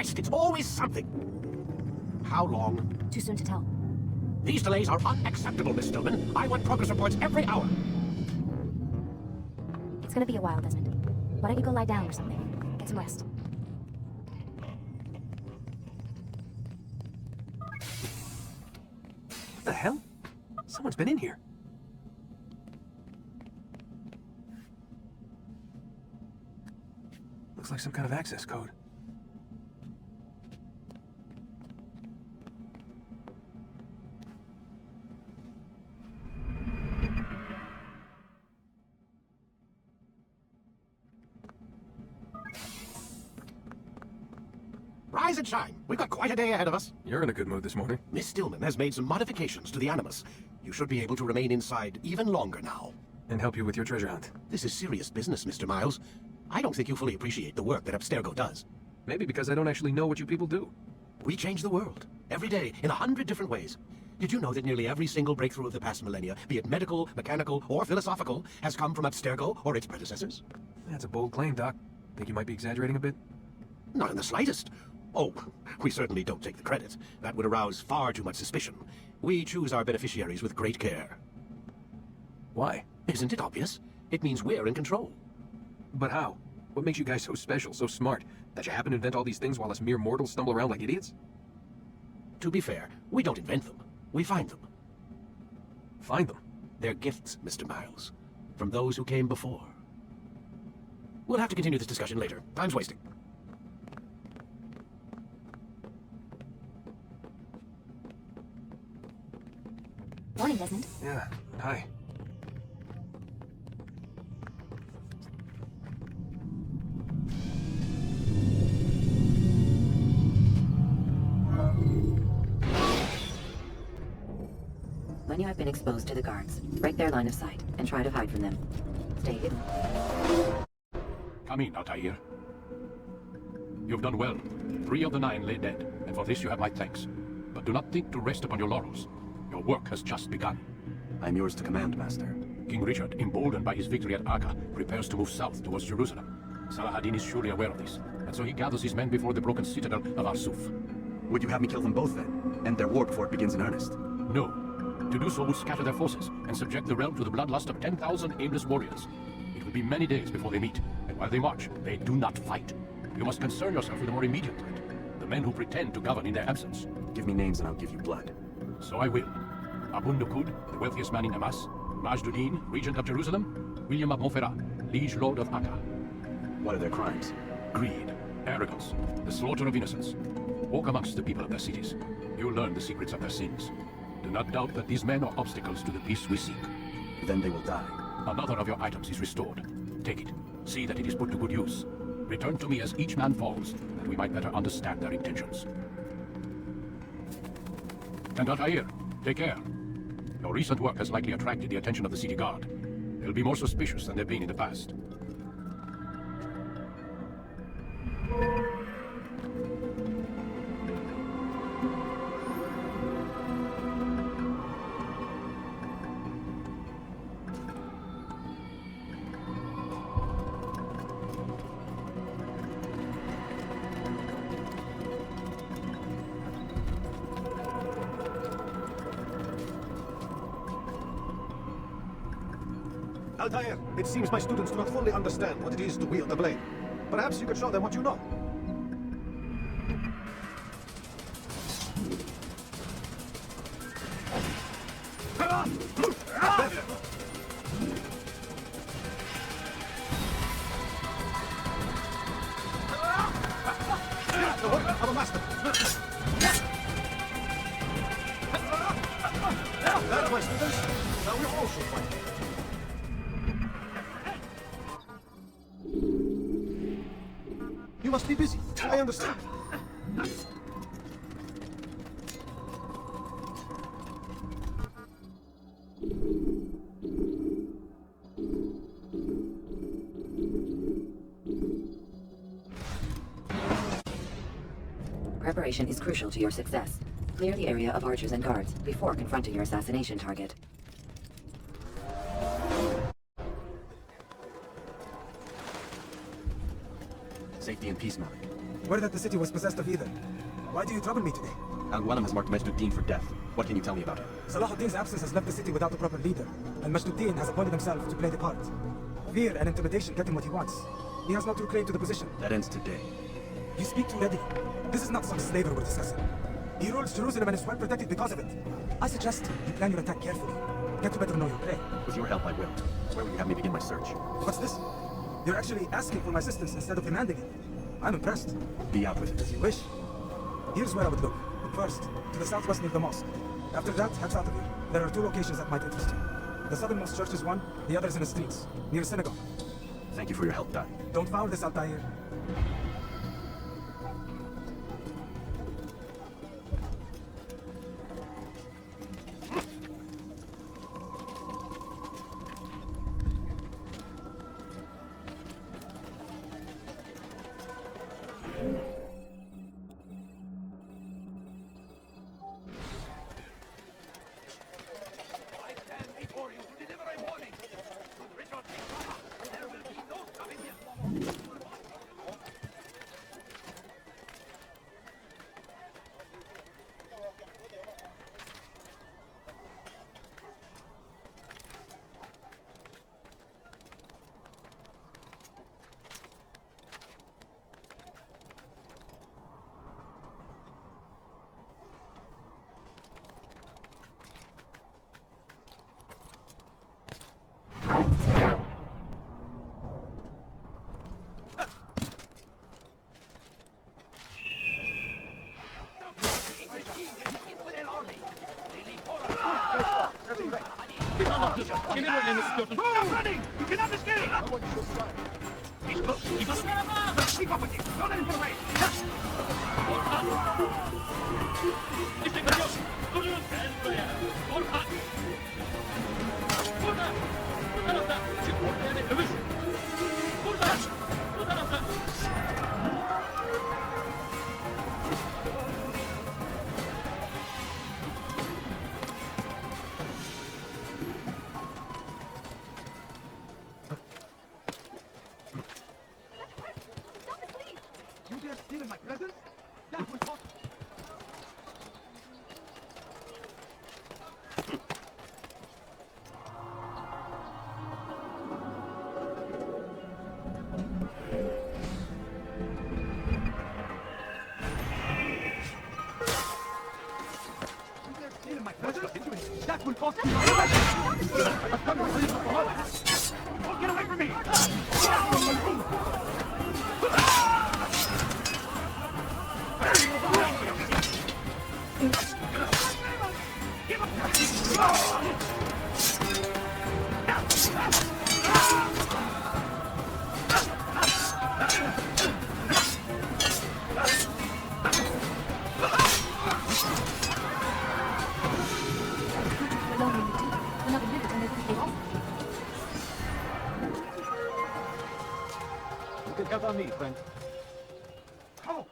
Christ, it's always something. How long? Too soon to tell. These delays are unacceptable, Miss Stillman. I want progress reports every hour. It's gonna be a while, Desmond. Why don't you go lie down or something? Get some rest. What the hell? Someone's been in here. Looks like some kind of access code. Rise and shine. We've got quite a day ahead of us. You're in a good mood this morning. Miss Stillman has made some modifications to the Animus. You should be able to remain inside even longer now. And help you with your treasure hunt. This is serious business, Mr. Miles. I don't think you fully appreciate the work that Abstergo does. Maybe because I don't actually know what you people do. We change the world, every day, in 100 different ways. Did you know that nearly every single breakthrough of the past millennia, be it medical, mechanical, or philosophical, has come from Abstergo or its predecessors? That's a bold claim, Doc. Think you might be exaggerating a bit? Not in the slightest. Oh, we certainly don't take the credit. That would arouse far too much suspicion. We choose our beneficiaries with great care. Why? Isn't it obvious? It means we're in control. But how? What makes you guys so special, so smart, that you happen to invent all these things while us mere mortals stumble around like idiots? To be fair, we don't invent them. We find them. Find them? They're gifts, Mr. Miles, from those who came before. We'll have to continue this discussion later. Time's wasting. Morning, Desmond. Yeah, hi. When you have been exposed to the guards, break their line of sight and try to hide from them. Stay hidden. Come in, Altair. You've done well. 3 of the 9 lay dead, and for this you have my thanks. But do not think to rest upon your laurels. Your work has just begun. I'm yours to command, Master. King Richard, emboldened by his victory at Acre, prepares to move south towards Jerusalem. Salah is surely aware of this, and so he gathers his men before the broken citadel of Arsuf. Would you have me kill them both then? End their war before it begins in earnest? No. To do so would scatter their forces and subject the realm to the bloodlust of 10,000 aimless warriors. It will be many days before they meet, and while they march, they do not fight. You must concern yourself with the more immediate threat, the men who pretend to govern in their absence. Give me names and I'll give you blood. So I will. Abun Nukud, the wealthiest man in Hamas, Majduddin, regent of Jerusalem, William of Montferrat, liege lord of Acre. What are their crimes? Greed, arrogance, the slaughter of innocents. Walk amongst the people of their cities. You'll learn the secrets of their sins. Do not doubt that these men are obstacles to the peace we seek. Then they will die. Another of your items is restored. Take it. See that it is put to good use. Return to me as each man falls, that we might better understand their intentions. And Altair, take care. Your recent work has likely attracted the attention of the city guard. They'll be more suspicious than they've been in the past. Altair, it seems my students do not fully understand what it is to wield the blade. Perhaps you could show them what you know. The work of a master. That, my students, now we all should fight. You must be busy. I understand. Preparation is crucial to your success. Clear the area of archers and guards before confronting your assassination target. Safety and peace, Malik. Word that the city was possessed of either. Why do you trouble me today? Al-Ghanem has marked Majduddin for death. What can you tell me about it? Salahuddin's absence has left the city without a proper leader, and Majduddin has appointed himself to play the part. Fear and intimidation get him what he wants. He has no true claim to the position. That ends today. You speak too readily. This is not some slaver we're discussing. He rules Jerusalem and is well protected because of it. I suggest you plan your attack carefully. Get to better know your prey. With your help, I will. Where will you have me begin my search? What's this? You're actually asking for my assistance instead of demanding it. I'm impressed. Be out with it. As you wish. Here's where I would look. First, to the southwest near the mosque. After that, head south of here. There are 2 locations that might interest you. The southernmost church is one, the other is in the streets, near a synagogue. Thank you for your help, Dai. Don't foul this, Altair. That will cost you. Get away from me! You can count on me, friend. Oh!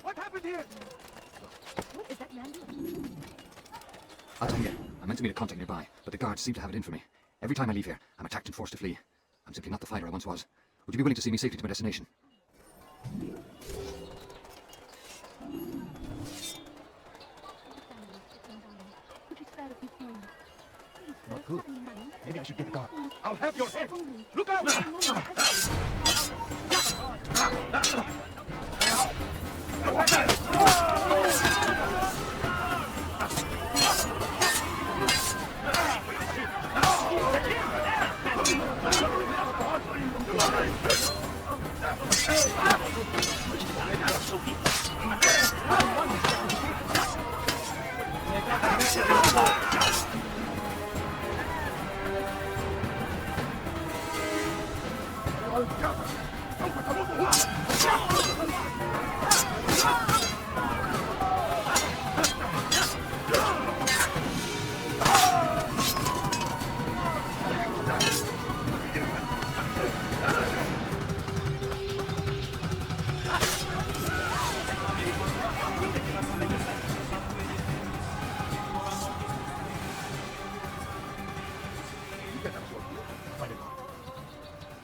What happened here? What is that man doing? I'll tell you, I meant to meet a contact nearby, but the guards seem to have it in for me. Every time I leave here, I'm attacked and forced to flee. I'm simply not the fighter I once was. Would you be willing to see me safely to my destination? Not good. Maybe I should get the guard. I'll have your head. Look out!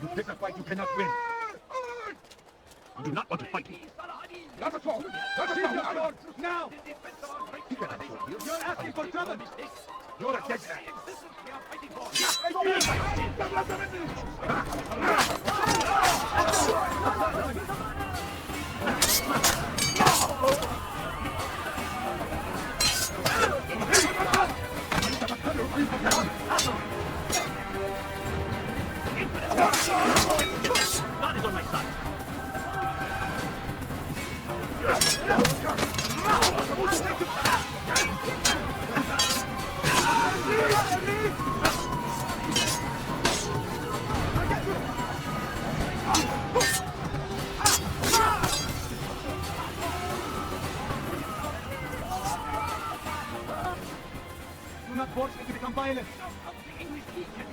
You pick a fight you cannot win. You do not want to fight me. Not at all. Not at all. Lord, now! You're asking for trouble! You're a dead man. God is on my side. Do not force me to become violent! Impudent!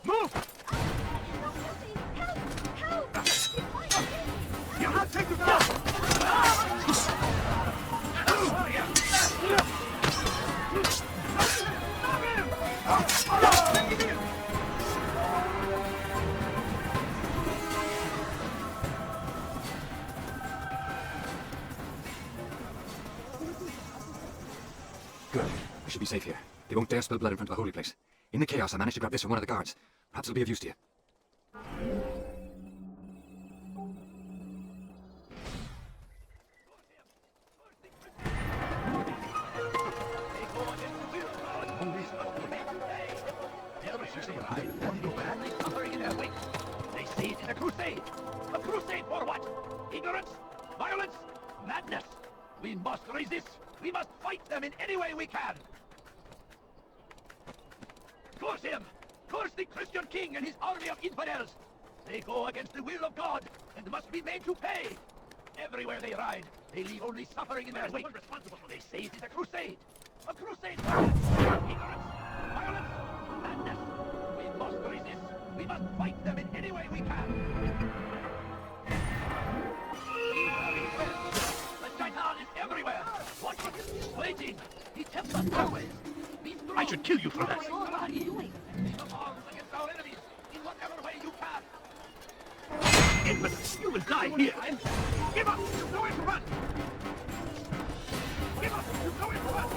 Move! I'll take you down! Good. We should be safe here. They won't dare spill blood in front of a holy place. In the chaos, I managed to grab this from one of the guards. Perhaps it'll be of use to you. They say it is a crusade. A crusade for what? Ignorance? Violence? Madness? We must resist. We must fight them in any way we can. Curse him! Curse the Christian king and his army of infidels! They go against the will of God and must be made to pay. Everywhere they ride, they leave only suffering in their wake. They say it is a crusade. A crusade for what? Ignorance? Violence? Madness? We must resist. We must fight them in any way we can. The shaitan is everywhere. Watching, waiting. He tempts us always. I should kill you for that. Take up arms against our enemies in whatever way you can. Infidels, you will die here. Give up! You've nowhere to run! Give up! You've nowhere to run!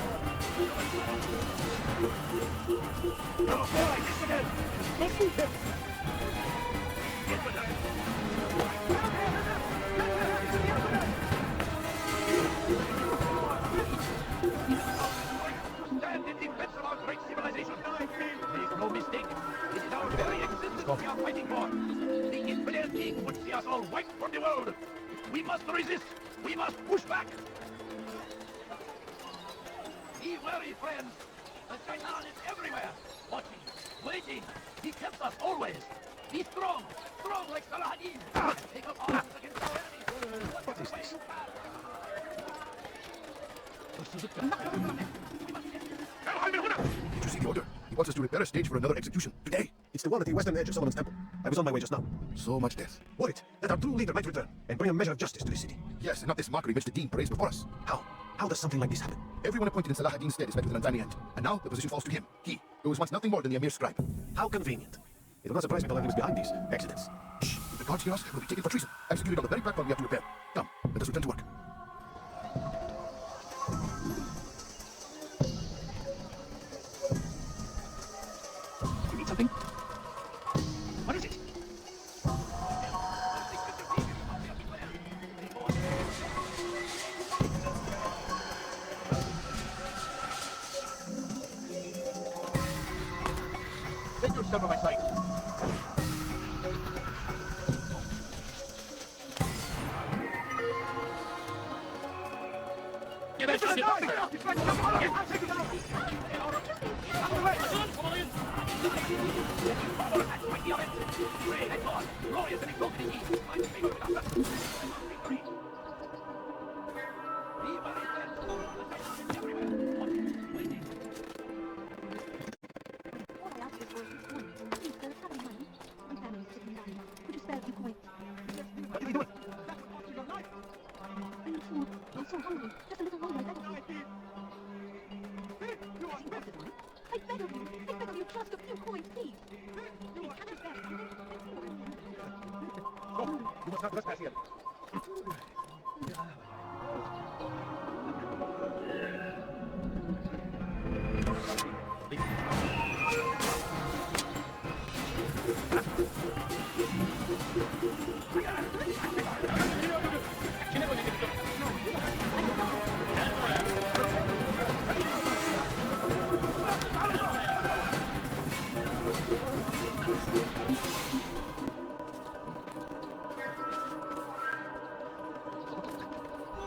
Oh boy, infidel! Don't move him! To stand in defense of our great civilization. Make no mistake, it is our very existence we are fighting for. The infidel king would see us all wiped from the world. We must resist. We must push back. Be wary, friends. The shaitan is everywhere. Watching, waiting. He tempts us always. Be strong. Strong like Saladin. Take up arms against our enemies. What is this? Did you see the order? He wants us to prepare a stage for another execution. Today. It's the one at the western edge of Solomon's temple. I was on my way just now. So much death. Worried that our true leader might return and bring a measure of justice to the city. Yes, and not this mockery which the dean parades before us. How? How does something like this happen? Everyone appointed in Salah ad-Din's stead is met with an untimely end. And now the position falls to him. He, who was once nothing more than the Emir's scribe. How convenient. It will not surprise me to learn he was behind these accidents. Shh! If the guards hear us, we'll be taken for treason. Executed on the very platform we have to repair. Come, let us return to work. You need something? What is it? Take yourself from my sight. Get out of here! Impossible. I beg of you, just a few coins, please. No, catch us back. No, you must not trespass here.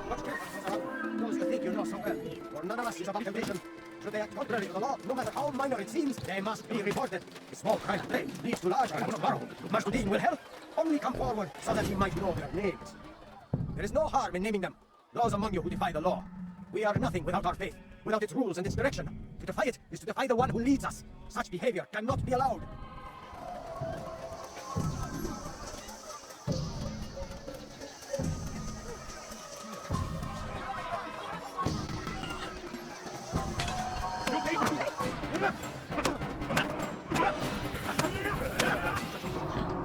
Watch carefully, those you think you know so well, for none of us is above temptation. Should they act contrary to the law, no matter how minor it seems, they must be reported. A small crime today leads to large crimes tomorrow. Masjidin will help. Only come forward so that he might know their names. There is no harm in naming them. Those among you who defy the law. We are nothing without our faith, without its rules and its direction. To defy it is to defy the one who leads us. Such behavior cannot be allowed.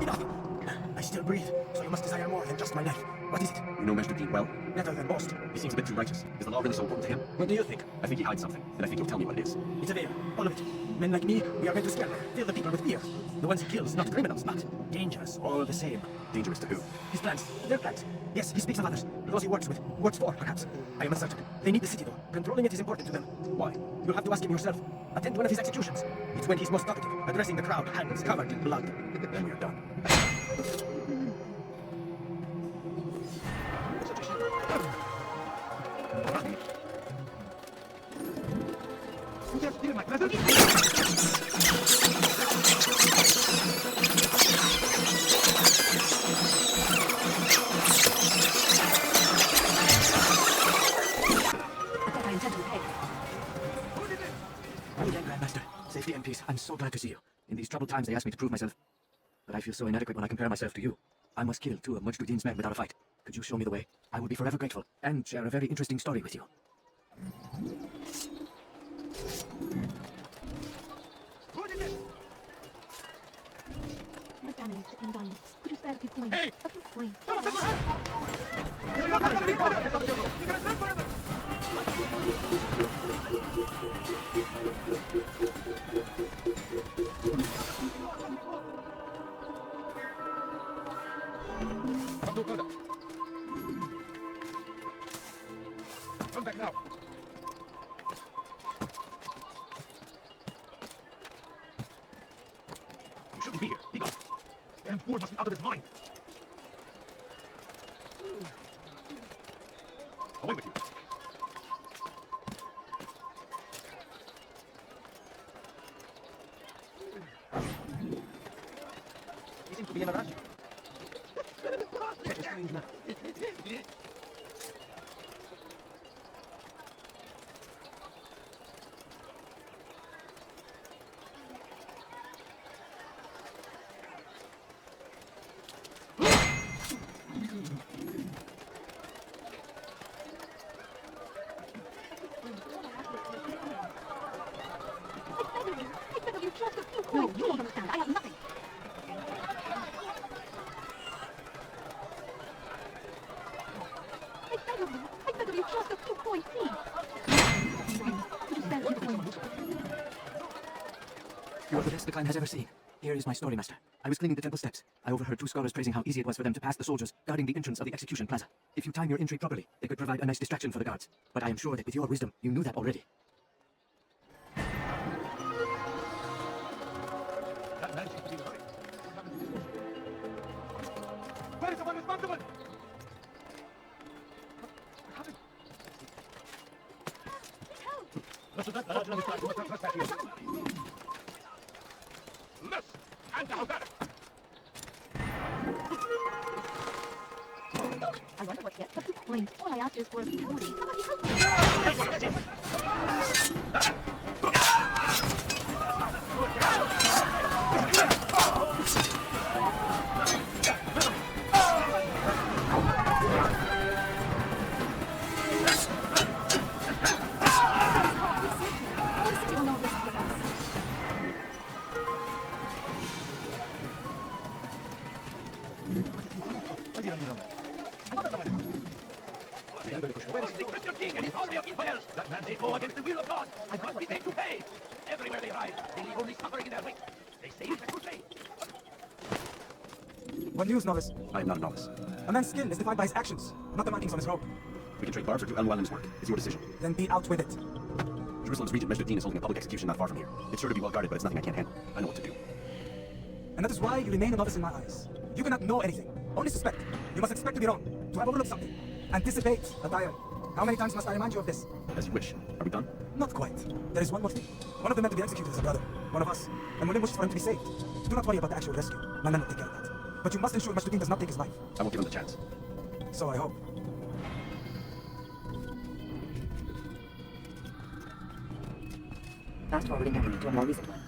Enough! I still breathe, so you must desire more than just my life. What is it? You know Master Dean well? Better than most. He seems a bit too righteous. Is the law really so important to him? What do you think? I think he hides something, and I think he'll tell me what it is. It's a veil, all of it. Men like me, we are meant to scare them, fill the people with fear. The ones he kills, not criminals, but dangerous, all the same. Dangerous to who? His plans, their plans. Yes, he speaks of others, those he works with, works for, perhaps. I am uncertain. They need the city, though. Controlling it is important to them. Why? You'll have to ask him yourself. Attend one of his executions. It's when he's most talkative, addressing the crowd, hands covered in blood. Then we are done. I intend to pay. Well done, Grandmaster. Safety and peace. I'm so glad to see you. In these troubled times, they asked me to prove myself. But I feel so inadequate when I compare myself to you. I must kill 2 of Mujahideen's men without a fight. Could you show me the way? I will be forever grateful, and share a very interesting story with you. Miss Dominic, and Diamond, could you spare a few coins? Hey! A few coins. Come back now. You shouldn't be here. Be gone. Damn fool must be out of his mind. Away with you. He seems to be in a rush. Such a strange man. I beg of you, just a few coins. No, you don't understand. I have nothing. I beg of you, just a few coins, please. Could you spare a few coins? You are the best the clan has ever seen. Here is my story, Master. I was cleaning the temple steps. I overheard 2 scholars praising how easy it was for them to pass the soldiers guarding the entrance of the execution plaza. If you time your entry properly, they could provide a nice distraction for the guards. But I am sure that with your wisdom, you knew that already. That man seems to be the right. Where is the one responsible? What happened? Listen, that doesn't understand. You must not trespass here. Less and how better. I wonder what gets a few coins. All I asked is for a few coins. Somebody help me. What news, novice? I am not a novice. A man's skill is defined by his actions, not the markings on his robe. We can trade barbs or do Al-Mualim's work. It's your decision. Then be out with it. Jerusalem's regent Majduddin is holding a public execution not far from here. It's sure to be well guarded, but it's nothing I can't handle. I know what to do. And that is why you remain a novice in my eyes. You cannot know anything, only suspect. You must expect to be wrong, to have overlooked something. Anticipate a diary. How many times must I remind you of this? As you wish. Are we done? Not quite. There is one more thing. One of the men to be executed is a brother, one of us, and Mulim wishes for him to be saved. Do not worry about the actual rescue. My men will take care of that. But you must ensure Majduddin does not take his life. I won't give him the chance. So I hope. Fast forwarding memory to a more recent one.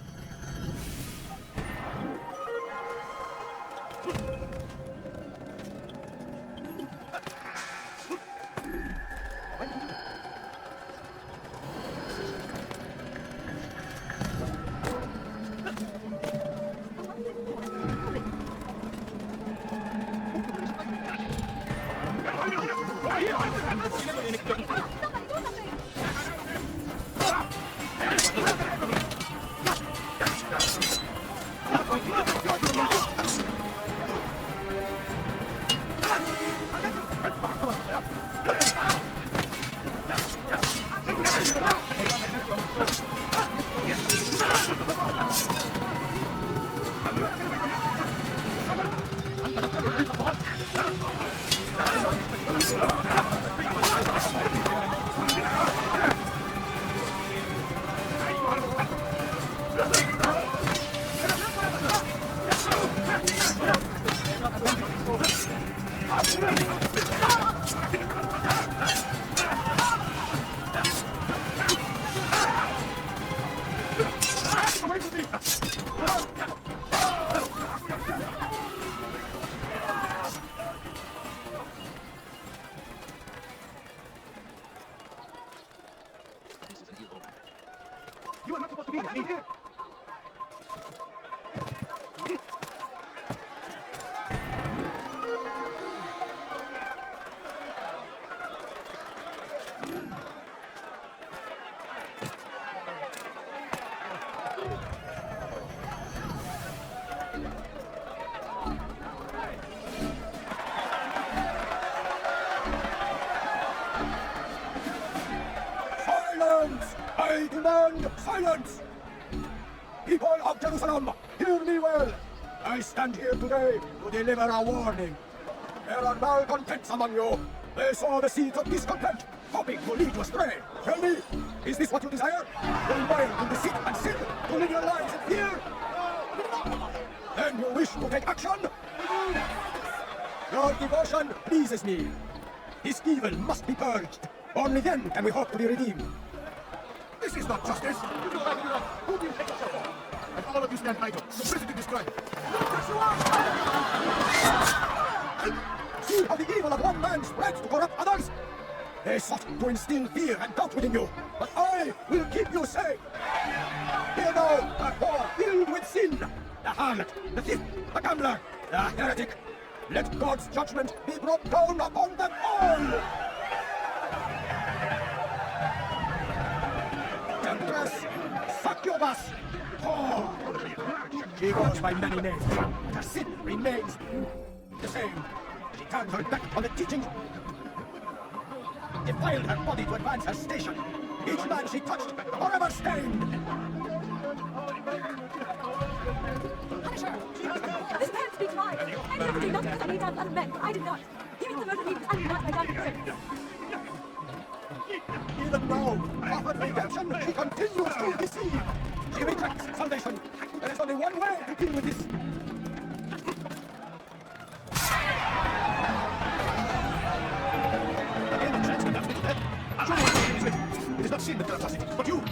I demand silence! People of Jerusalem, hear me well. I stand here today to deliver a warning. There are malcontents among you. They sow the seeds of discontent, hoping to lead you astray. Tell me, is this what you desire? Your mind to deceit and sin, to live your lives in fear? Then you wish to take action? Your devotion pleases me. This evil must be purged. Only then can we hope to be redeemed. This is not justice. You do right, who do you take yourself for? And all of you stand idle, complicit in this crime. See how the evil of one man spreads to corrupt others? They sought to instill fear and doubt within you, but I will keep you safe. Hear now, a poor filled with sin, the harlot, the thief, the gambler, the heretic. Let God's judgment be brought down upon them all. Temptress, succubus, whore. She goes by many names. Her sin remains the same. She turned her back on the teachings, defiled her body to advance her station. Each man she touched forever stained. This man speaks lies. And he did not because I laid down other men. I did not. He means the murder me because I did not lay down with him. Even now, offered redemption, she continues to deceive. She rejects salvation. There is only one way to deal with this. It is not sin that does us, but you.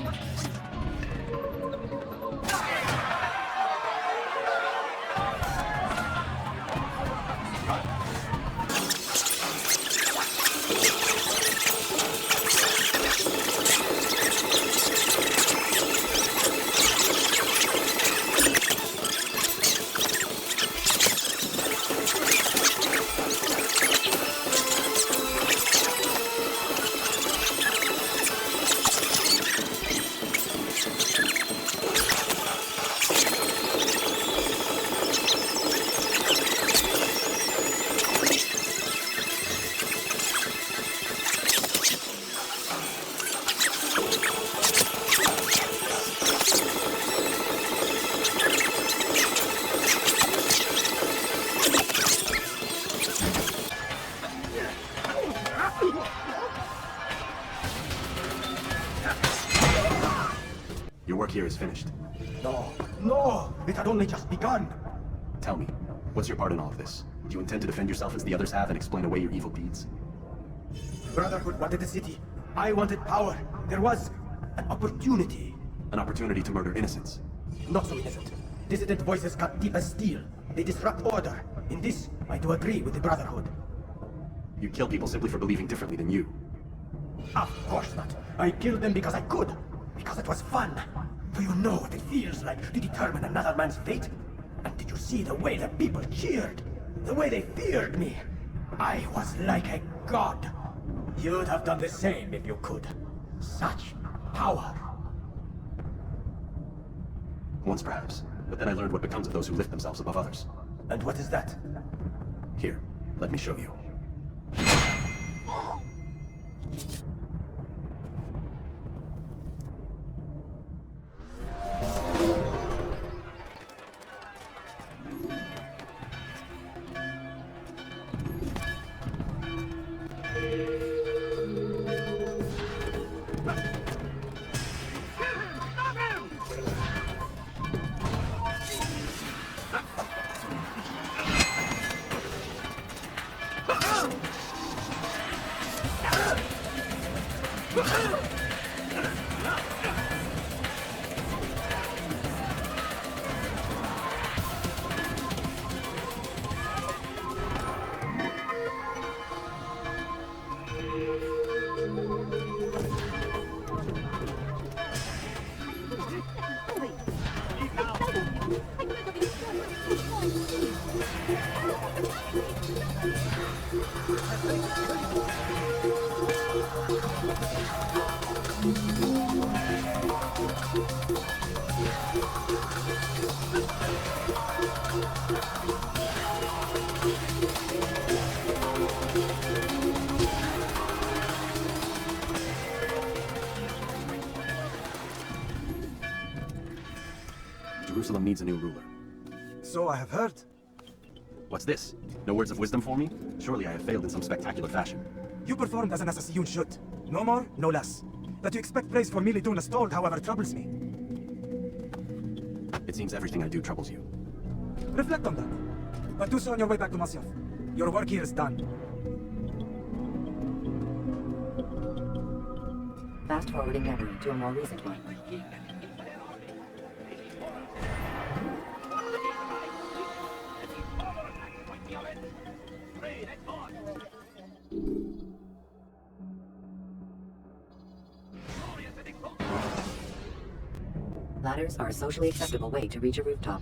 Your work here is finished. No, no! It had only just begun! Tell me, what's your part in all of this? Do you intend to defend yourself as the others have and explain away your evil deeds? Brotherhood wanted the city. I wanted power. There was an opportunity. An opportunity to murder innocents. Not so innocent. Dissident voices cut deep as steel. They disrupt order. In this, I do agree with the Brotherhood. You kill people simply for believing differently than you. Of course not. I killed them because I could. Because it was fun. Do you know what it feels like to determine another man's fate? And did you see the way the people cheered? The way they feared me? I was like a god. You'd have done the same if you could. Such power. Once perhaps, but then I learned what becomes of those who lift themselves above others. And what is that? Here, let me show you. Jerusalem needs a new ruler. So I have heard. What's this? No words of wisdom for me? Surely I have failed in some spectacular fashion. You performed as an assassin should. No more, no less. That you expect praise for merely doing as told, however, troubles me. It seems everything I do troubles you. Reflect on that. But do so on your way back to Masyaf. Your work here is done. Fast forwarding memory to a more recent one. Ladders are a socially acceptable way to reach a rooftop.